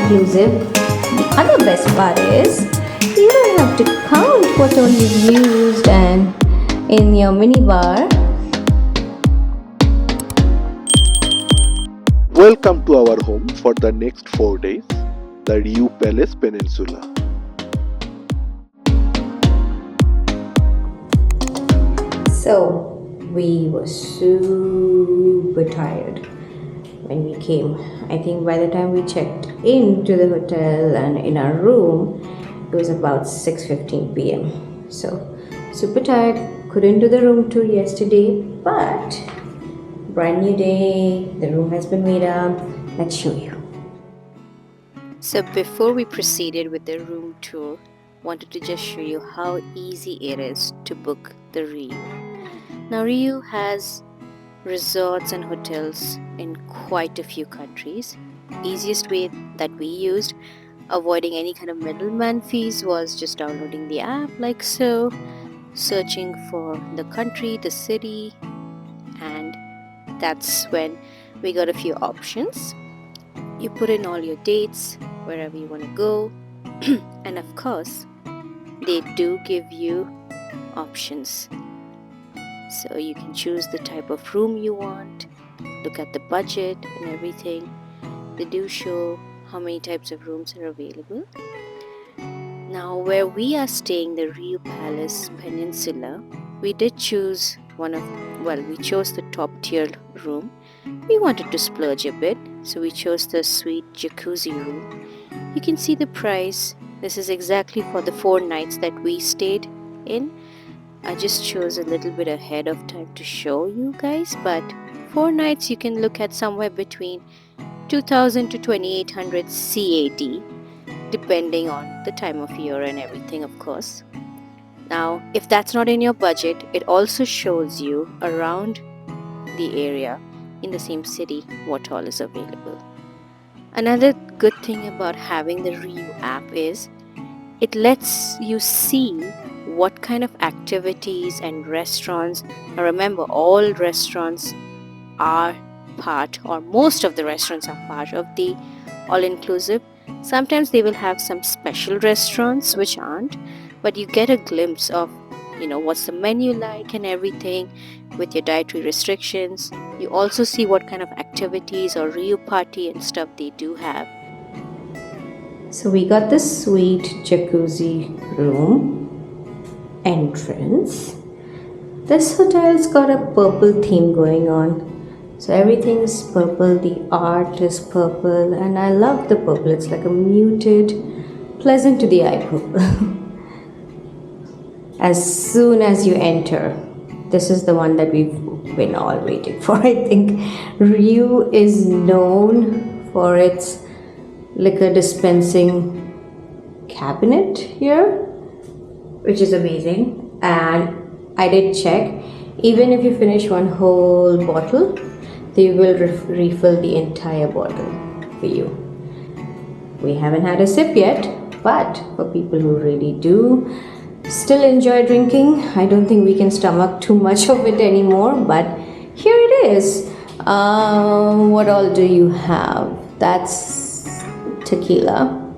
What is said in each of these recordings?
inclusive. The other best part is you don't have to count what all you've used and in your minibar. Welcome to our home for the next 4 days, the RIU Palace Peninsula. So we were super tired when we came. I think by the time we checked into the hotel and in our room, it was about 6:15 p.m. So super tired, couldn't do the room tour yesterday, but brand new day, the room has been made up. Let's show you. So before we proceeded with the room tour, wanted to just show you how easy it is to book the RIU. Now RIU has resorts and hotels in quite a few countries. Easiest way that we used, avoiding any kind of middleman fees, was just downloading the app like so, searching for the country, the city, and that's when we got a few options. You put in all your dates, wherever you want to go, and of course they do give you options. So you can choose the type of room you want, look at the budget and everything. They do show how many types of rooms are available. Now where we are staying, the RIU Palace Peninsula, we did choose we chose the top tier room. We wanted to splurge a bit, so we chose the Suite Jacuzzi room. You can see the price. This is exactly for the 4 nights that we stayed in. I just chose a little bit ahead of time to show you guys, but 4 nights you can look at somewhere between 2,000 to 2,800 CAD, depending on the time of year and everything, of course. Now, if that's not in your budget, it also shows you around the area in the same city what all is available. Another good thing about having the RIU app is it lets you see what kind of activities and restaurants. Now remember, all restaurants are part, or most of the restaurants are part of the all-inclusive. Sometimes they will have some special restaurants which aren't, but you get a glimpse of what's the menu like and everything with your dietary restrictions. You also see what kind of activities or RIU party and stuff they do have. So we got the Suite Jacuzzi room entrance. This hotel's got a purple theme going on. So everything is purple, the art is purple, and I love the purple. It's like a muted, pleasant to the eye purple. As soon as you enter, this is the one that we've been all waiting for. I think RIU is known for its liquor dispensing cabinet here, which is amazing. And I did check, even if you finish one whole bottle, they will refill the entire bottle for you. We haven't had a sip yet, but for people who really do still enjoy drinking, I don't think we can stomach too much of it anymore, but here it is. What all do you have? That's tequila,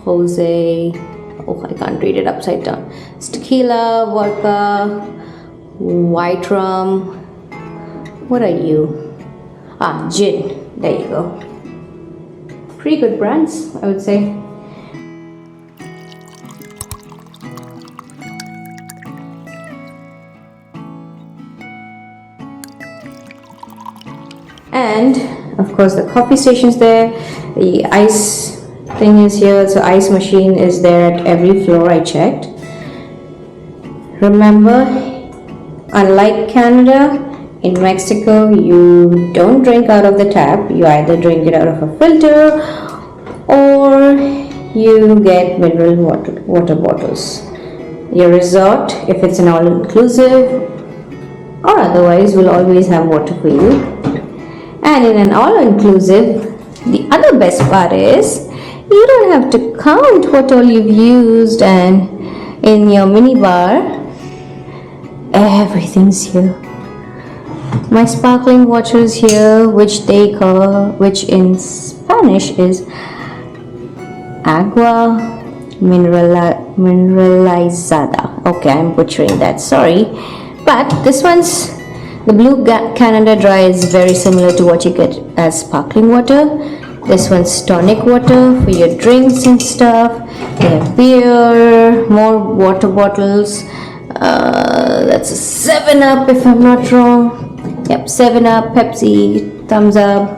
Jose, I can't read it upside down. It's tequila, vodka, white rum. What are you? Gin. There you go. Pretty good brands, I would say. And of course the coffee station's there. The ice thing is here, so ice machine is there at every floor. I checked. Remember, unlike Canada, in Mexico you don't drink out of the tap. You either drink it out of a filter or you get mineral water bottles. Your resort, if it's an all-inclusive or otherwise, will always have water for you. And in an all-inclusive, the other best part is you don't have to count what all you've used, and in your minibar, everything's here. My sparkling water is here, which in Spanish is agua mineralizada. Okay, I'm butchering that, sorry. But this one's, the Blue Canada Dry is very similar to what you get as sparkling water. This one's tonic water for your drinks and stuff. They have beer, more water bottles. That's a 7-Up if I'm not wrong. Yep, 7-Up, Pepsi, Thumbs Up.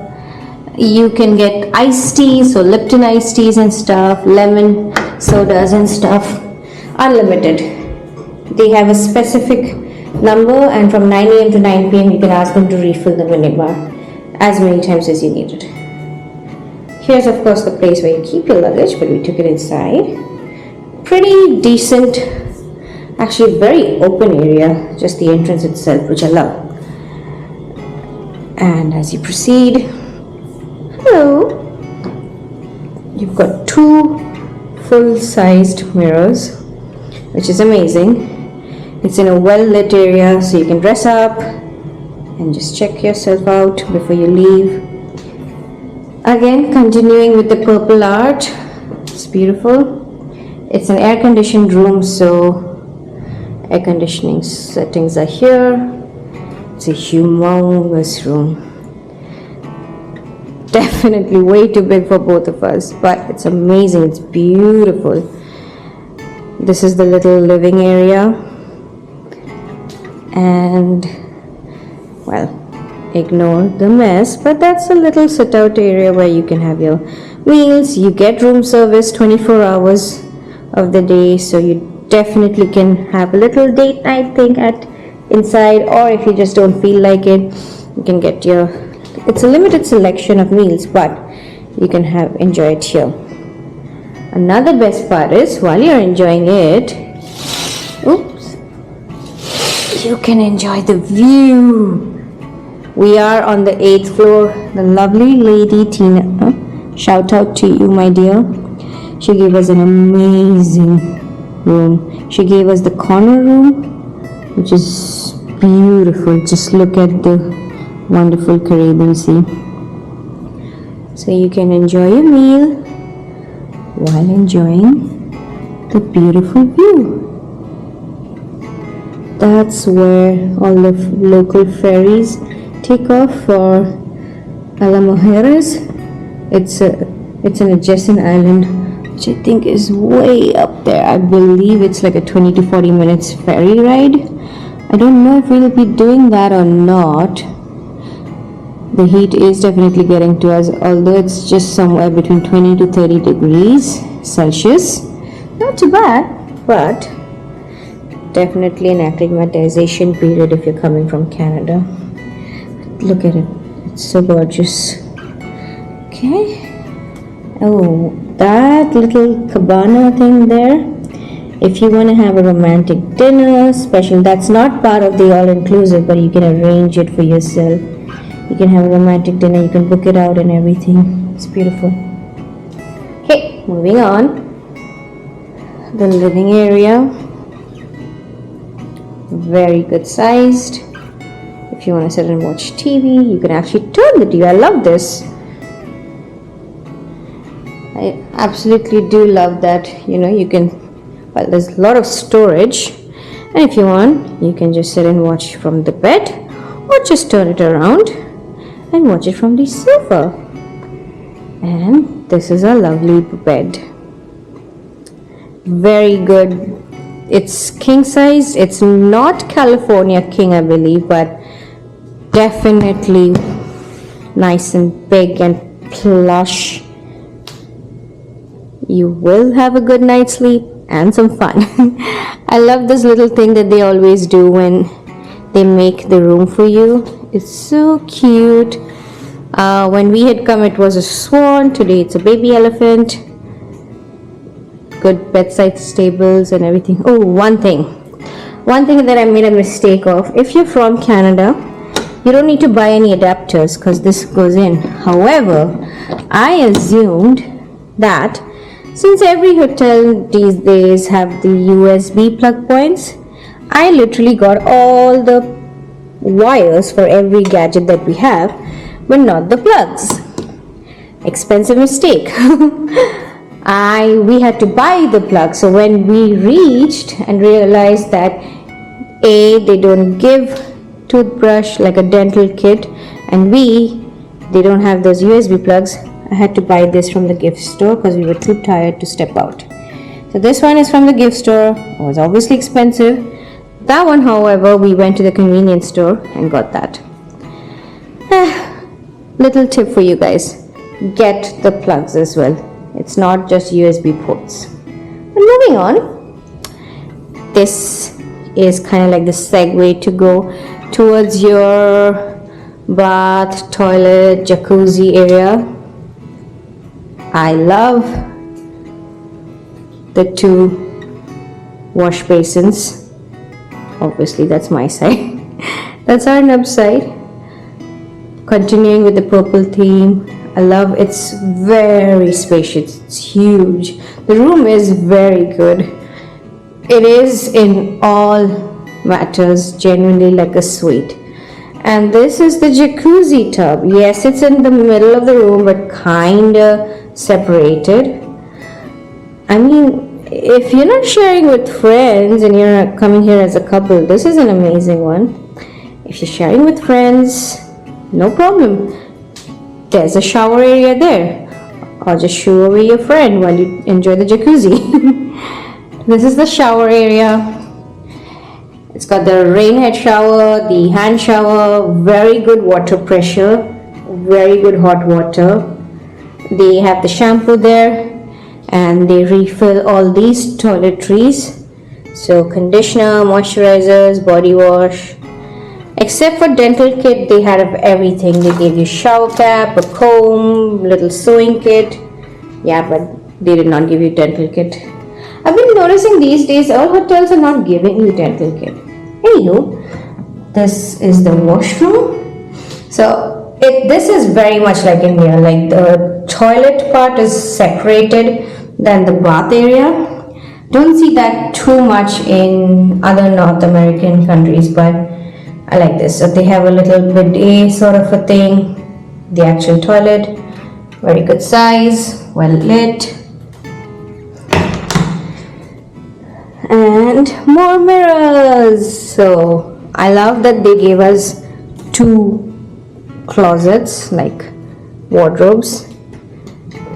You can get iced teas, so Lipton iced teas and stuff, lemon sodas and stuff, unlimited. They have a specific number, and from 9 a.m. to 9 p.m. you can ask them to refill the minibar as many times as you need it. Here's of course the place where you keep your luggage, but we took it inside. Pretty decent, actually very open area, just the entrance itself, which I love. And as you proceed, hello, you've got 2 full-sized mirrors, which is amazing. It's in a well-lit area, so you can dress up and just check yourself out before you leave. Again, continuing with the purple art, it's beautiful. It's an air-conditioned room, so air conditioning settings are here. It's a humongous room. Definitely way too big for both of us, but it's amazing, it's beautiful. This is the little living area, and well, ignore the mess, but that's a little sit out area where you can have your meals. You get room service 24 hours of the day, so you definitely can have a little date night thing at inside, or if you just don't feel like it, you can get your, it's a limited selection of meals, but you can enjoy it here. Another best part is, while you're enjoying it, oops, you can enjoy the view. We are on the 8th floor. The lovely lady Tina, shout out to you, my dear. She gave us an amazing room. She gave us the corner room, which is beautiful. Just look at the wonderful Caribbean Sea. So you can enjoy your meal while enjoying the beautiful view. That's where all the local ferries take off for La Mujeres. It's an adjacent island, which I think is way up there. I believe it's like a 20 to 40 minutes ferry ride. I don't know if we'll be doing that or not. The heat is definitely getting to us, although it's just somewhere between 20 to 30 degrees Celsius. Not too bad, but definitely an acclimatization period if you're coming from Canada. Look at it, it's so gorgeous. Okay. Oh, that little cabana thing there, if you want to have a romantic dinner special, that's not part of the all-inclusive, but you can arrange it for yourself. You can have a romantic dinner, you can book it out and everything. It's beautiful. Okay, moving on. The living area, very good sized. If you want to sit and watch TV, you can actually turn the TV. I love this. I absolutely do love that. You can, well, there's a lot of storage, and if you want, you can just sit and watch from the bed, or just turn it around and watch it from the sofa. And this is a lovely bed, very good. It's king size. It's not California king, I believe, but definitely nice and big and plush. You will have a good night's sleep and some fun. I love this little thing that they always do when they make the room for you. It's so cute. When we had come, it was a swan. Today it's a baby elephant. Good bedside stables and everything. Oh, one thing that I made a mistake of. If you're from Canada, you don't need to buy any adapters because this goes in. However, I assumed that since every hotel these days have the USB plug points, I literally got all the wires for every gadget that we have, but not the plugs. Expensive mistake. we had to buy the plug. So when we reached and realized that they don't give toothbrush like a dental kit, and they don't have those USB plugs, I had to buy this from the gift store because we were too tired to step out. So this one is from the gift store. It was obviously expensive. That one, however, we went to the convenience store and got that. Little tip for you guys, get the plugs as well. It's not just USB ports. But moving on, this is kind of like the segue to go towards your bath, toilet, jacuzzi area. I love the 2 wash basins. Obviously that's my side. That's our nub side. Continuing with the purple theme, I love it's very spacious. It's huge. The room is very good. It is in all matters genuinely like a suite. And this is the jacuzzi tub. Yes, it's in the middle of the room, but kinda separated. I mean, if you're not sharing with friends and you're coming here as a couple, this is an amazing one. If you're sharing with friends, no problem. There's a shower area there. Or just shoo away your friend while you enjoy the jacuzzi. This is the shower area. It's got the rain head shower, the hand shower, very good water pressure, very good hot water. They have the shampoo there, and they refill all these toiletries. So conditioner, moisturizers, body wash. Except for dental kit, they had of everything. They gave you shower cap, a comb, little sewing kit. Yeah, but they did not give you dental kit. I've been noticing these days all hotels are not giving you dental kit. Anywho, this is the washroom. So this is very much like India. Like the toilet part is separated than the bath area. Don't see that too much in other North American countries, but I like this. So they have a little bidet sort of a thing. The actual toilet, very good size, well lit. And more mirrors. So I love that they gave us 2 closets, like wardrobes.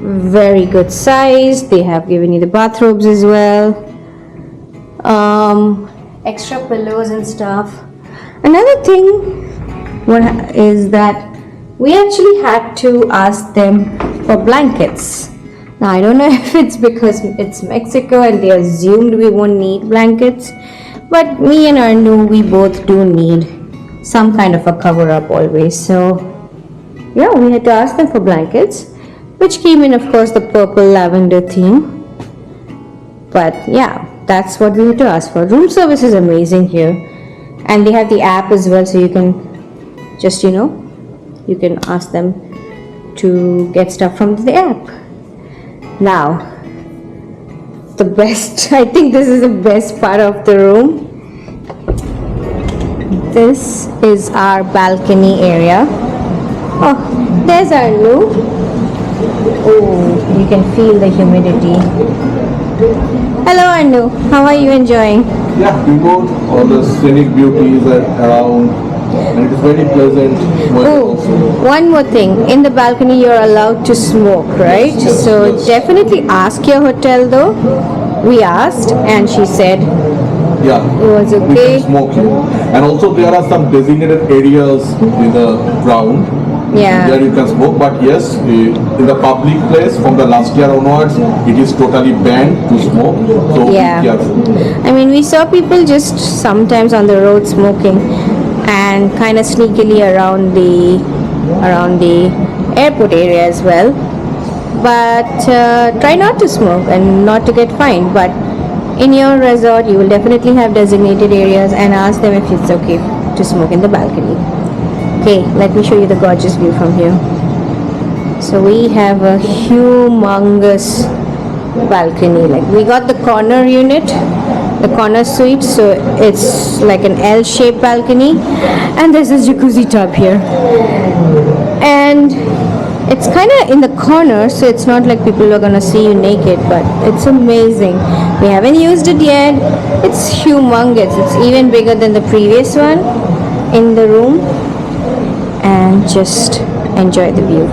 Very good size. They have given you the bathrobes as well. Extra pillows and stuff. Another thing is that we actually had to ask them for blankets. Now I don't know if it's because it's Mexico and they assumed we won't need blankets, but me and Arnu, we both do need some kind of a cover up always. So yeah, we had to ask them for blankets, which came in, of course, the purple lavender theme. But yeah, that's what we had to ask for. Room service is amazing here, and they have the app as well, so you can just you can ask them to get stuff from the app. Now the best, I think this is the best part of the room. This is our balcony area. Oh, there's our Lou. Oh, you can feel the humidity. Hello Anu, how are you enjoying? Yeah, we got all the scenic beauties around, and it is very pleasant. Oh, one more thing. In the balcony you're allowed to smoke, right? Yes, So yes. definitely ask your hotel though. We asked and she said Yeah, it was we okay. can smoke here. And also there are some designated areas in the ground Yeah. where you can smoke, but yes, in the public place from the last year onwards, it is totally banned to smoke, so Yeah. be careful. I mean, we saw people just sometimes on the road smoking and kind of sneakily around the airport area as well. But try not to smoke and not to get fined. But in your resort, you will definitely have designated areas, and ask them if it's okay to smoke in the balcony. Okay, let me show you the gorgeous view from here. So we have a humongous balcony. Like we got the corner unit, the corner suite, so it's like an L-shaped balcony, and there's a jacuzzi tub here. And It's kind of in the corner, so it's not like people are gonna see you naked, but it's amazing. We haven't used it yet. It's humongous. It's even bigger than the previous one in the room. And just enjoy the view.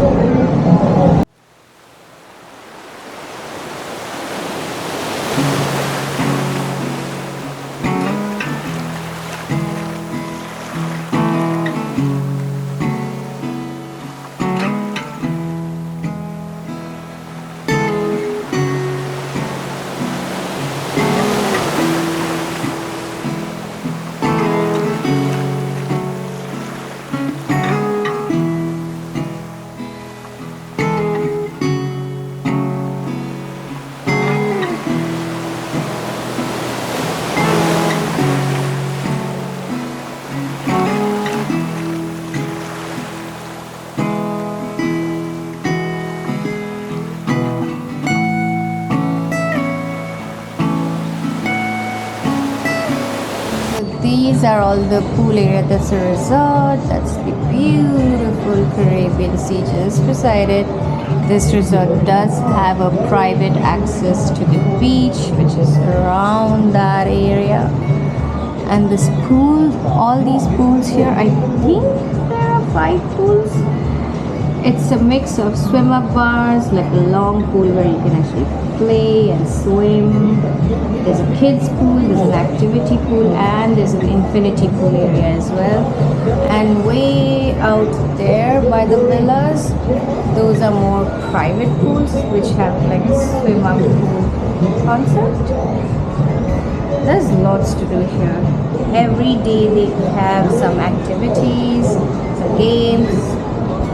These are all the pool area. That's a resort. That's the beautiful Caribbean sea just beside it. This resort does have a private access to the beach, which is around that area. And this pool, all these pools here, I think there are 5 pools. It's a mix of swim-up bars, like a long pool where you can actually play and swim. There's a kids pool, there's an activity pool, and there's an infinity pool area as well. And way out there by the villas, those are more private pools which have like swim-up pool concept. There's lots to do here. Every day they have some activities, some games.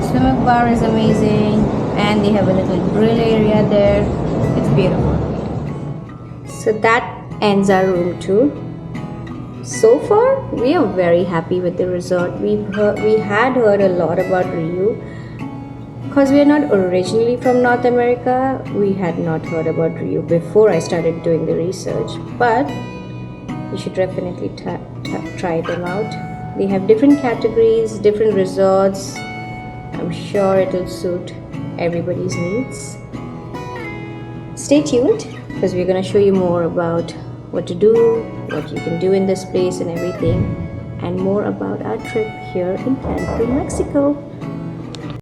Swim-up bar is amazing, and they have a little grill area there. It's beautiful. So that ends our room tour. So far, we are very happy with the resort. We had heard a lot about RIU. Because we are not originally from North America, we had not heard about RIU before I started doing the research. But you should definitely try them out. They have different categories, different resorts. I'm sure it'll suit everybody's needs. Stay tuned, because we're going to show you more about what to do, what you can do in this place and everything, and more about our trip here in Cancun, Mexico.